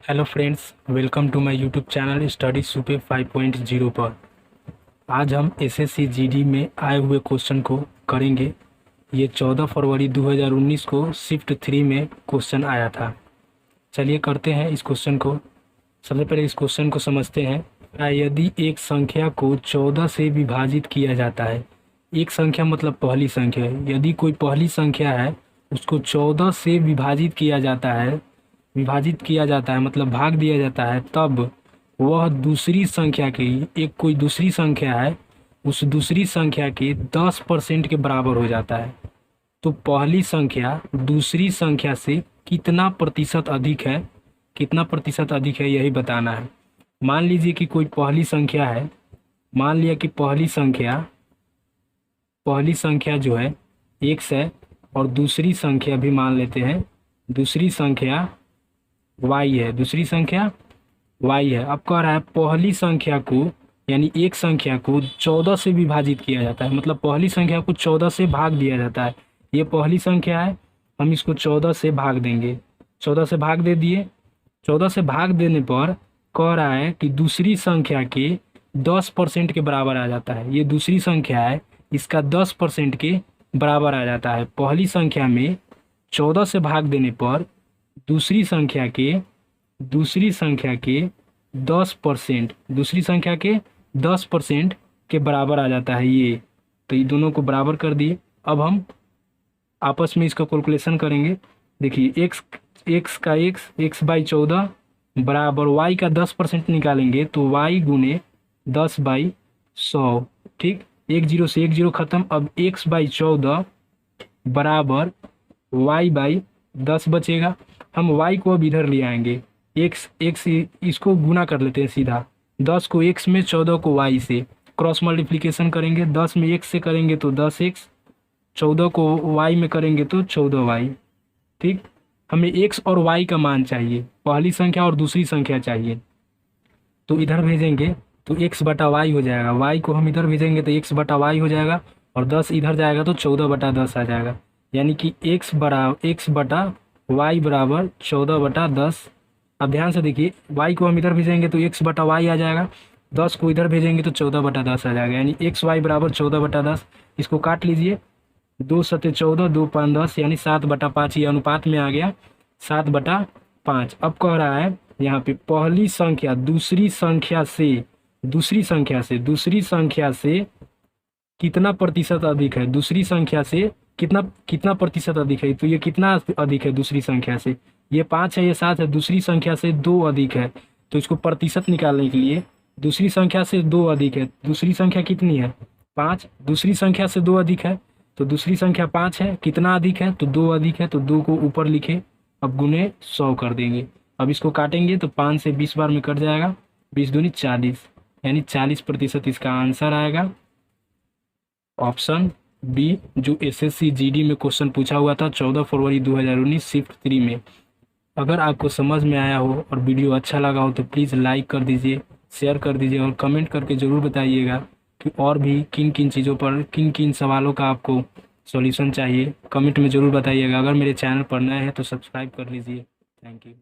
Hello friends, welcome to my YouTube channel study सुपे 5.0 पर। आज हम एसएससी जीडी में आए हुए क्वेश्चन को करेंगे। ये 14 फरवरी 2019 को शिफ्ट 3 में क्वेश्चन आया था। चलिए करते हैं इस क्वेश्चन को। सबसे पहले इस क्वेश्चन को समझते हैं। यदि एक संख्या को 14 से विभाजित किया जाता है, एक संख्या मतलब पहली संख्या है। यदि कोई पहली संख्या है उसको 14 से विभाजित किया जाता है मतलब भाग दिया जाता है, तब वह दूसरी संख्या की एक कोई दूसरी संख्या है उस दूसरी संख्या के 10% के बराबर हो जाता है। तो पहली संख्या दूसरी संख्या से कितना प्रतिशत अधिक है यही बताना है। मान लीजिए कि कोई पहली संख्या है, मान लिया कि पहली संख्या जो है x है और दूसरी संख्या भी मान लेते हैं, दूसरी संख्या y है। अब कह रहा है पहली संख्या को यानी एक संख्या को 14 से विभाजित किया जाता है, मतलब पहली संख्या को 14 से भाग दिया जाता है। ये पहली संख्या है, हम इसको 14 से भाग देंगे। 14 से भाग दे दिए। 14 से भाग देने पर कह रहा है कि दूसरी संख्या के 10% के बराबर आ जाता है। ये दूसरी संख्या है, इसका 10% के बराबर आ जाता है। पहली संख्या में 14 से भाग देने पर दूसरी संख्या के 10% के बराबर आ जाता है ये। तो ये दोनों को बराबर कर दिए। अब हम आपस में इसका कैलकुलेशन करेंगे। देखिए x बाई 14 बराबर y का 10% निकालेंगे तो y गुने 10/100। ठीक, 1 0 से 1 0 खत्म। अब x बाई 14 बराबर y/10 बचेगा। हम y को अब इधर ले आएंगे। x इसको गुना कर लेते हैं सीधा। 10 को x में, 14 को y से क्रॉस मल्टीप्लिकेशन करेंगे। 10 में x से करेंगे तो 10x, 14 को y में करेंगे तो 14y। ठीक, हमें x और y का मान चाहिए, पहली संख्या और दूसरी संख्या चाहिए। तो इधर भेजेंगे तो x/y हो जाएगा। y को हम इधर भेजेंगे तो x/y हो जाएगा और 10 इधर जाएगा तो 14/10 आ जाएगा। यानी कि x/y बराबर 14/10। अब ध्यान से देखिए, y को हम इधर भेजेंगे तो x/y आ जाएगा, 10 को इधर भेजेंगे तो 14/10 आ जाएगा। यानी xy बराबर 14/10। इसको काट लीजिए, 2 सते 14, 2 5 10, यानी 7/5। ये अनुपात में आ गया 7/5। अब कह रहा है यहाँ पे पहली संख्या दूसरी संख्या से कितना प्रतिशत अधिक है, दूसरी संख्या से कितना प्रतिशत अधिक है। तो ये कितना अधिक है दूसरी संख्या से, ये 5 है, ये 7 है, दूसरी संख्या से 2 अधिक है। तो इसको प्रतिशत निकालने के लिए दूसरी संख्या से 2 अधिक है। दूसरी संख्या कितनी है, 5। दूसरी संख्या से 2 अधिक है तो दूसरी संख्या 5 है। कितना अधिक है, तो 2 अधिक है, तो 2 को ऊपर लिखे। अब गुने 100 कर देंगे। अब इसको काटेंगे तो 5 से 20 बार में कट जाएगा, 20 दूनी 40, यानी 40% इसका आंसर आएगा ऑप्शन बी, जो एसएससी जीडी में क्वेश्चन पूछा हुआ था 14 फरवरी 2019 शिफ्ट 3 में। अगर आपको समझ में आया हो और वीडियो अच्छा लगा हो तो प्लीज़ लाइक कर दीजिए, शेयर कर दीजिए और कमेंट करके ज़रूर बताइएगा कि और भी किन किन चीज़ों पर, किन किन सवालों का आपको सॉल्यूशन चाहिए। कमेंट में ज़रूर बताइएगा। अगर मेरे चैनल पर नए हैं तो सब्सक्राइब कर लीजिए। Thank you.